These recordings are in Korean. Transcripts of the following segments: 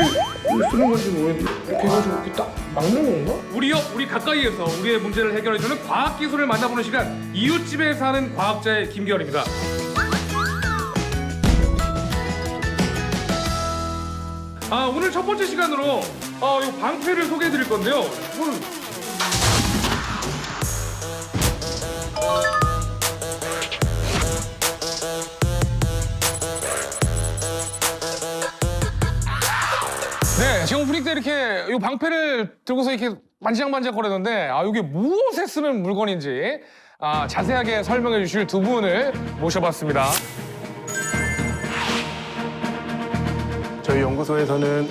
어떻게 쓰는 건지 모르겠는데 이렇게 해가지고 이렇게 딱 막는 건가? 우리 가까이에서 우리의 문제를 해결해주는 과학기술을 만나보는 시간, 이웃집에 사는 과학자의 김기현입니다. 오늘 첫 번째 시간으로 이 방패를 소개해드릴 건데요. 이거는 네, 제가 오프닝 때 이렇게 이 방패를 들고서 이렇게 만지작만지작 거렸는데 이게 무엇에 쓰는 물건인지 자세하게 설명해 주실 두 분을 모셔봤습니다. 저희 연구소에서는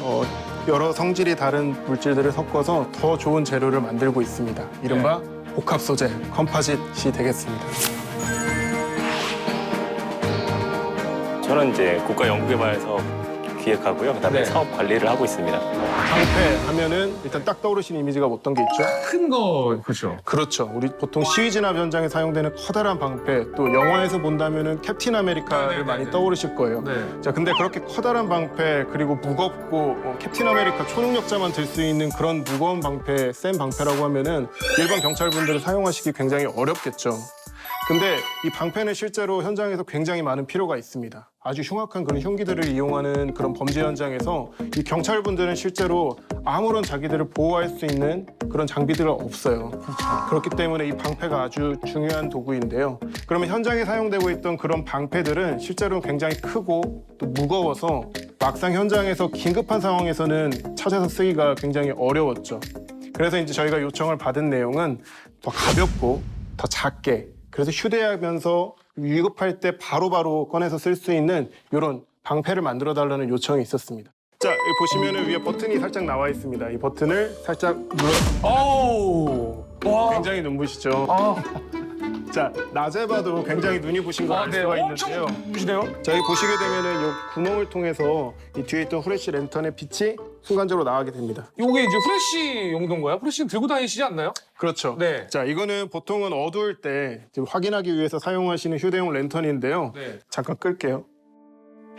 여러 성질이 다른 물질들을 섞어서 더 좋은 재료를 만들고 있습니다. 이른바 복합 소재, 컴포짓이 되겠습니다. 저는 이제 국가연구개발사업 기획하고요. 그다음에 네. 사업 관리를 하고 있습니다. 방패 하면은 일단 딱 떠오르시는 이미지가 어떤 게 있죠? 큰 거 그렇죠. 그렇죠. 우리 보통 시위 진압 현장에 사용되는 커다란 방패, 또 영화에서 본다면은 캡틴 아메리카를 네, 많이 네. 떠오르실 거예요. 네. 자, 근데 그렇게 커다란 방패 그리고 무겁고 캡틴 아메리카 초능력자만 들 수 있는 그런 무거운 방패, 센 방패라고 하면은 일반 경찰분들이 사용하시기 굉장히 어렵겠죠. 근데 이 방패는 실제로 현장에서 굉장히 많은 필요가 있습니다. 아주 흉악한 그런 흉기들을 이용하는 그런 범죄 현장에서 이 경찰분들은 실제로 아무런 자기들을 보호할 수 있는 그런 장비들은 없어요. 그렇기 때문에 이 방패가 아주 중요한 도구인데요. 그러면 현장에 사용되고 있던 그런 방패들은 실제로 굉장히 크고 또 무거워서 막상 현장에서 긴급한 상황에서는 찾아서 쓰기가 굉장히 어려웠죠. 그래서 이제 저희가 요청을 받은 내용은 더 가볍고 더 작게, 그래서 휴대하면서 위급할 때 바로바로 꺼내서 쓸 수 있는 이런 방패를 만들어달라는 요청이 있었습니다. 자, 여기 보시면 위에 버튼이 살짝 나와 있습니다. 이 버튼을 살짝 어우, 와, 굉장히 눈부시죠? 자, 낮에 봐도 굉장히 눈이 부신 걸 알 네, 수가 엄청 있는데요. 부시네요. 자, 여기 보시게 되면은 이 구멍을 통해서 이 뒤에 있던 후레쉬 랜턴의 빛이 순간적으로 나가게 됩니다. 요게 이제 후레쉬 용도인가요? 후레쉬 들고 다니시지 않나요? 그렇죠. 네. 자, 이거는 보통은 어두울 때 지금 확인하기 위해서 사용하시는 휴대용 랜턴인데요. 네. 잠깐 끌게요.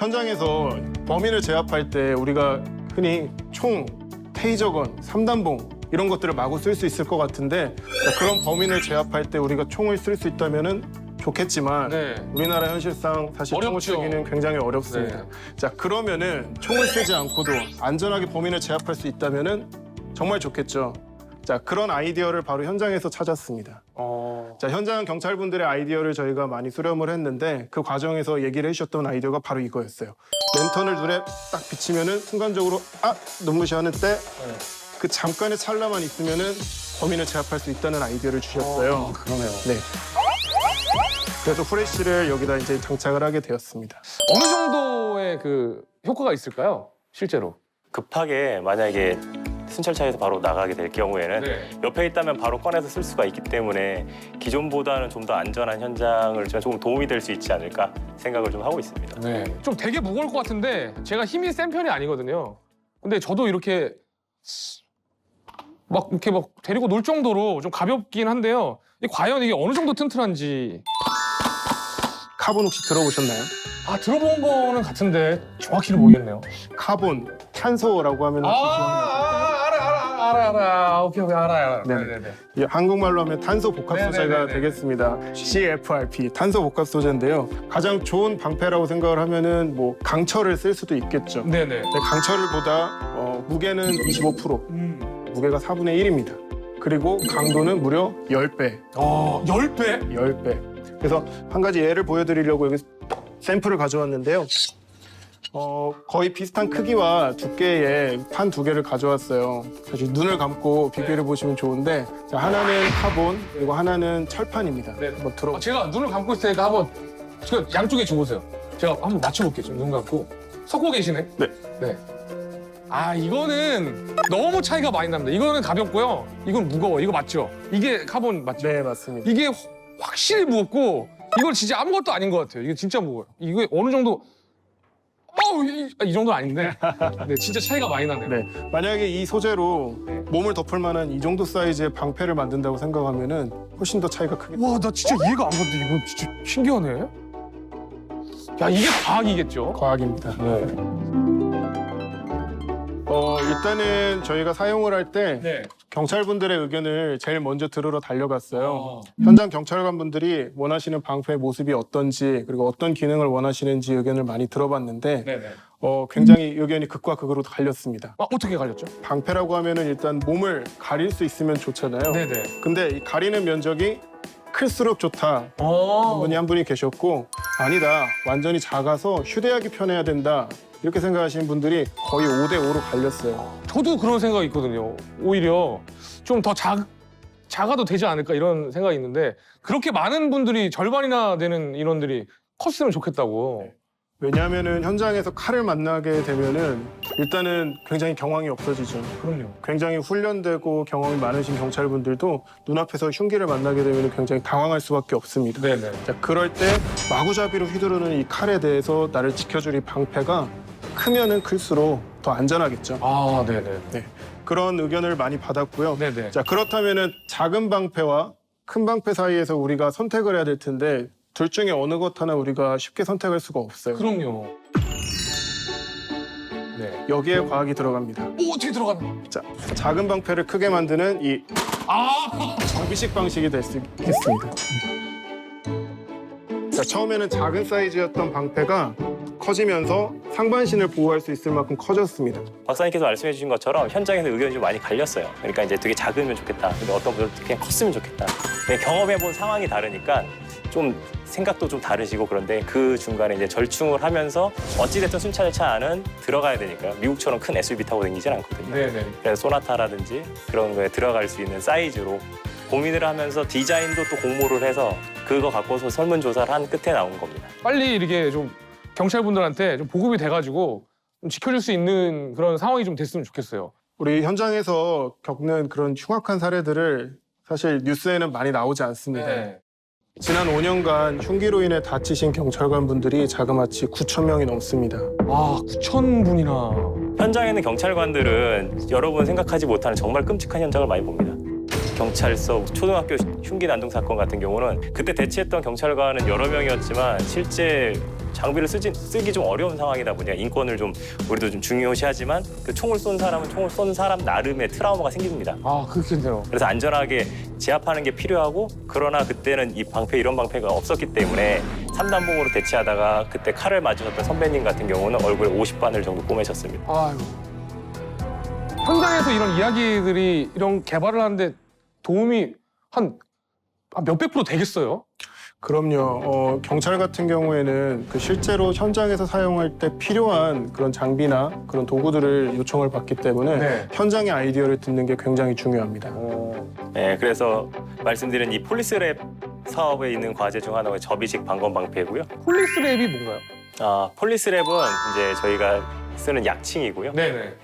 현장에서 범인을 제압할 때 우리가 흔히 총, 테이저건, 3단봉 이런 것들을 마구 쓸 수 있을 것 같은데, 자, 그런 범인을 제압할 때 우리가 총을 쓸 수 있다면은 좋겠지만 네. 우리나라 현실상 사실 총을 어렵죠. 쓰기는 굉장히 어렵습니다. 네. 자, 그러면은 총을 쓰지 않고도 안전하게 범인을 제압할 수 있다면은 정말 좋겠죠. 자, 그런 아이디어를 바로 현장에서 찾았습니다. 자, 현장 경찰분들의 아이디어를 저희가 많이 수렴을 했는데 그 과정에서 얘기를 해주셨던 아이디어가 바로 이거였어요. 랜턴을 눈에 딱 비치면은 순간적으로 눈부시 하는 때 그 잠깐의 찰나만 있으면은 범인을 제압할 수 있다는 아이디어를 주셨어요. 그러네요. 네. 그래서 후레쉬를 여기다 이제 장착을 하게 되었습니다. 어느 정도의 그 효과가 있을까요? 실제로. 급하게 만약에 순찰차에서 바로 나가게 될 경우에는 네. 옆에 있다면 바로 꺼내서 쓸 수가 있기 때문에 기존보다는 좀 더 안전한 현장을 조금 도움이 될 수 있지 않을까 생각을 좀 하고 있습니다. 네. 좀 되게 무거울 것 같은데 제가 힘이 센 편이 아니거든요. 근데 저도 이렇게 막 이렇게 막 데리고 놀 정도로 좀 가볍긴 한데요. 과연 이게 어느 정도 튼튼한지. 카본 혹시 들어보셨나요? 들어본 거는 같은데 정확히는 모르겠네요. 카본, 탄소라고 하면 알아. 오케이, 알아요. 네네. 이 한국말로 하면 탄소 복합 소재가 네네네네. 되겠습니다. CFRP, 탄소 복합 소재인데요. 가장 좋은 방패라고 생각을 하면은 뭐 강철을 쓸 수도 있겠죠. 네네. 근데 강철보다 무게는 25%, 무게가 4분의 1입니다. 그리고 강도는 무려 10배. 10배? 10배. 그래서 한 가지 예를 보여드리려고 여기 샘플을 가져왔는데요. 거의 비슷한 크기와 두께의 판 두 개를 가져왔어요. 사실 눈을 감고 비교해 보시면 좋은데, 자, 하나는 카본, 그리고 하나는 철판입니다. 네. 한번 들어. 제가 눈을 감고 있을 테니까 한번 지금 양쪽에 줘보세요. 제가 한번 맞춰볼게요. 지금 눈 감고. 섞고 계시네? 네. 이거는 너무 차이가 많이 납니다. 이거는 가볍고요. 이건 무거워. 이거 맞죠? 이게 카본 맞죠? 네, 맞습니다. 이게 확실히 무겁고 이건 진짜 아무것도 아닌 것 같아요. 이게 진짜 무거워요. 이게 어느 정도 이 정도는 아닌데 네, 진짜 차이가 많이 나네요. 네, 만약에 이 소재로 몸을 덮을 만한 이 정도 사이즈의 방패를 만든다고 생각하면은 훨씬 더 차이가 크겠죠. 와, 나 진짜 이해가 안 가는데 이거 진짜 신기하네. 야, 이게 과학이겠죠? 과학입니다. 네. 일단은 저희가 사용을 할 때 네. 경찰분들의 의견을 제일 먼저 들으러 달려갔어요. 현장 경찰관분들이 원하시는 방패의 모습이 어떤지 그리고 어떤 기능을 원하시는지 의견을 많이 들어봤는데 네네. 굉장히 의견이 극과 극으로 갈렸습니다. 어떻게 갈렸죠? 방패라고 하면은 일단 몸을 가릴 수 있으면 좋잖아요. 네네. 근데 이 가리는 면적이 클수록 좋다. 한 분이 계셨고 아니다. 완전히 작아서 휴대하기 편해야 된다. 이렇게 생각하시는 분들이 거의 5대5로 갈렸어요. 저도 그런 생각이 있거든요. 오히려 좀 더 작아도 되지 않을까 이런 생각이 있는데 그렇게 많은 분들이 절반이나 되는 인원들이 컸으면 좋겠다고. 왜냐하면은 현장에서 칼을 만나게 되면은 일단은 굉장히 경황이 없어지죠. 그럼요. 굉장히 훈련되고 경험이 많으신 경찰분들도 눈앞에서 흉기를 만나게 되면 굉장히 당황할 수밖에 없습니다. 네네. 자, 그럴 때 마구잡이로 휘두르는 이 칼에 대해서 나를 지켜줄 이 방패가 크면은 클수록 더 안전하겠죠. 아, 네네. 네, 그런 의견을 많이 받았고요. 네네. 자, 그렇다면은 작은 방패와 큰 방패 사이에서 우리가 선택을 해야 될 텐데 둘 중에 어느 것 하나 우리가 쉽게 선택할 수가 없어요. 그럼요. 네. 여기에 과학이 들어갑니다. 오, 어떻게 들어가나? 자, 작은 방패를 크게 만드는 이 접이식 방식이 될 수 있겠습니다. 자, 처음에는 작은 사이즈였던 방패가 커지면서 상반신을 보호할 수 있을 만큼 커졌습니다. 박사님께서 말씀해 주신 것처럼 현장에서 의견이 좀 많이 갈렸어요. 그러니까 이제 되게 작으면 좋겠다. 근데 어떤 분들은 그냥 컸으면 좋겠다. 그냥 경험해본 상황이 다르니까 좀 생각도 좀 다르시고 그런데 그 중간에 이제 절충을 하면서 어찌됐든 순찰차 안은 들어가야 되니까요. 미국처럼 큰 SUV 타고 다니진 않거든요. 네네. 그래서 소나타라든지 그런 거에 들어갈 수 있는 사이즈로 고민을 하면서 디자인도 또 공모를 해서 그거 갖고서 설문조사를 한 끝에 나온 겁니다. 빨리 이렇게 좀 경찰분들한테 좀 보급이 돼가지고 좀 지켜줄 수 있는 그런 상황이 좀 됐으면 좋겠어요. 우리 현장에서 겪는 그런 흉악한 사례들을 사실 뉴스에는 많이 나오지 않습니다. 네. 지난 5년간 흉기로 인해 다치신 경찰관분들이 자그마치 9,000명이 넘습니다. 아, 9,000분이나. 현장에 있는 경찰관들은 여러분 생각하지 못하는 정말 끔찍한 현장을 많이 봅니다. 경찰서 초등학교 흉기 난동 사건 같은 경우는 그때 대치했던 경찰관은 여러 명이었지만 실제 장비를 쓰기 좀 어려운 상황이다 보니까 인권을 좀 우리도 좀 중요시하지만 그 총을 쏜 사람은 총을 쏜 사람 나름의 트라우마가 생깁니다. 아, 그렇겠네요. 그래서 안전하게 제압하는 게 필요하고 그러나 그때는 이 방패 이런 방패가 없었기 때문에 3단봉으로 대치하다가 그때 칼을 맞으셨던 선배님 같은 경우는 얼굴에 50바늘 정도 꼬매셨습니다. 아이고. 현장에서 이런 이야기들이 이런 개발을 하는데 도움이 한 몇백 프로 되겠어요? 그럼요. 경찰 같은 경우에는 그 실제로 현장에서 사용할 때 필요한 그런 장비나 그런 도구들을 요청을 받기 때문에 네. 현장의 아이디어를 듣는 게 굉장히 중요합니다. 네, 그래서 말씀드린 이 폴리스랩 사업에 있는 과제 중 하나가 접이식 방검 방패고요. 폴리스랩이 뭔가요? 폴리스랩은 이제 저희가 쓰는 약칭이고요. 네네.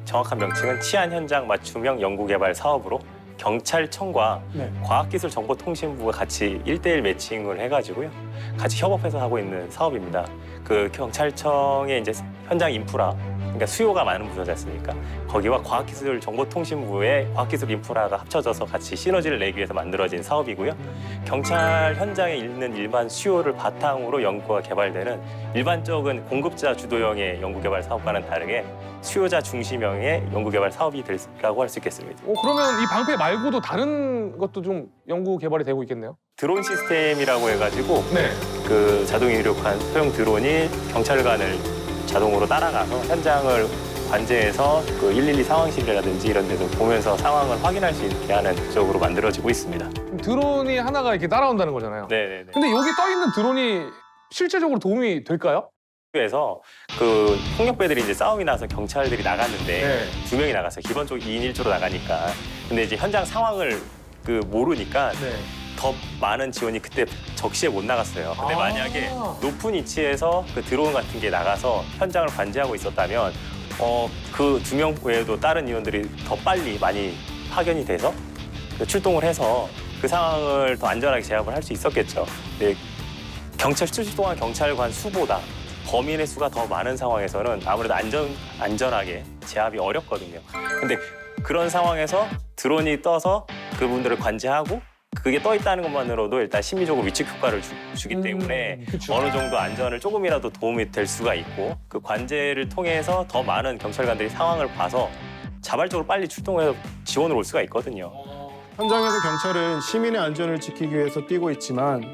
정확한 명칭은 치안 현장 맞춤형 연구개발 사업으로 경찰청과 네. 과학기술정보통신부가 같이 1대1 매칭을 해가지고요. 같이 협업해서 하고 있는 사업입니다. 그 경찰청의 이제 현장 인프라, 그러니까 수요가 많은 부서지 않습니까? 거기와 과학기술정보통신부의 과학기술 인프라가 합쳐져서 같이 시너지를 내기 위해서 만들어진 사업이고요. 경찰 현장에 있는 일반 수요를 바탕으로 연구가 개발되는 일반적인 공급자 주도형의 연구개발 사업과는 다르게 수요자 중심형의 연구개발 사업이 되라고 할 수 있겠습니다. 그러면 이 방패 말고도 다른 것도 좀 연구 개발이 되고 있겠네요? 드론 시스템이라고 해가지고 네. 그 자동 이륙한 소형 드론이 경찰관을 자동으로 따라가서 현장을 관제해서 그 112 상황실이라든지 이런 데서 보면서 상황을 확인할 수 있게 하는 쪽으로 만들어지고 있습니다. 드론이 하나가 이렇게 따라온다는 거잖아요. 네네네. 근데 여기 떠 있는 드론이 실제적으로 도움이 될까요? 에서 그 폭력배들이 이제 싸움이 나서 경찰들이 나갔는데 네. 2명이 나갔어요. 기본적으로 2인 1조로 나가니까. 근데 이제 현장 상황을 그 모르니까 네. 더 많은 지원이 그때 적시에 못 나갔어요. 근데 아. 만약에 높은 위치에서 그 드론 같은 게 나가서 현장을 관제하고 있었다면 그 2명 외에도 다른 인원들이 더 빨리 많이 파견이 돼서 출동을 해서 그 상황을 더 안전하게 제압을 할 수 있었겠죠. 근데 경찰 출동한 경찰관 수보다 범인의 수가 더 많은 상황에서는 아무래도 안전하게 제압이 어렵거든요. 근데 그런 상황에서 드론이 떠서 그분들을 관제하고 그게 떠 있다는 것만으로도 일단 심리적으로 위축 효과를 주기 때문에 그쵸. 어느 정도 안전을 조금이라도 도움이 될 수가 있고 그 관제를 통해서 더 많은 경찰관들이 상황을 봐서 자발적으로 빨리 출동해서 지원을 올 수가 있거든요. 현장에서 경찰은 시민의 안전을 지키기 위해서 뛰고 있지만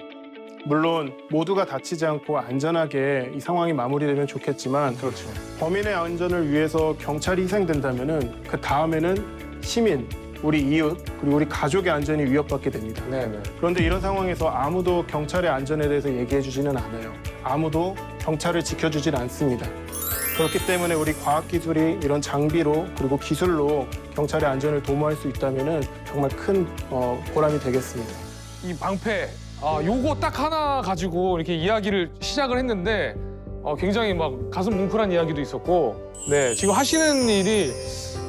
물론 모두가 다치지 않고 안전하게 이 상황이 마무리되면 좋겠지만 그렇죠. 범인의 안전을 위해서 경찰이 희생된다면은 그 다음에는 시민, 우리 이웃 그리고 우리 가족의 안전이 위협받게 됩니다. 네네. 그런데 이런 상황에서 아무도 경찰의 안전에 대해서 얘기해 주지는 않아요. 아무도 경찰을 지켜주질 않습니다. 그렇기 때문에 우리 과학기술이 이런 장비로 그리고 기술로 경찰의 안전을 도모할 수 있다면 정말 큰 보람이 되겠습니다. 이 방패, 요거 딱 하나 가지고 이렇게 이야기를 시작을 했는데 굉장히 막 가슴 뭉클한 이야기도 있었고, 네, 지금 하시는 일이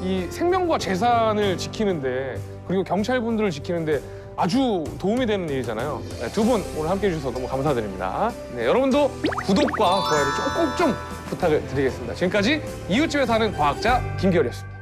이 생명과 재산을 지키는데 그리고 경찰분들을 지키는데 아주 도움이 되는 일이잖아요. 네, 두 분 오늘 함께해 주셔서 너무 감사드립니다. 네, 여러분도 구독과 좋아요를 꼭 좀 부탁을 드리겠습니다. 지금까지 이웃집에 사는 과학자 김기열이었습니다.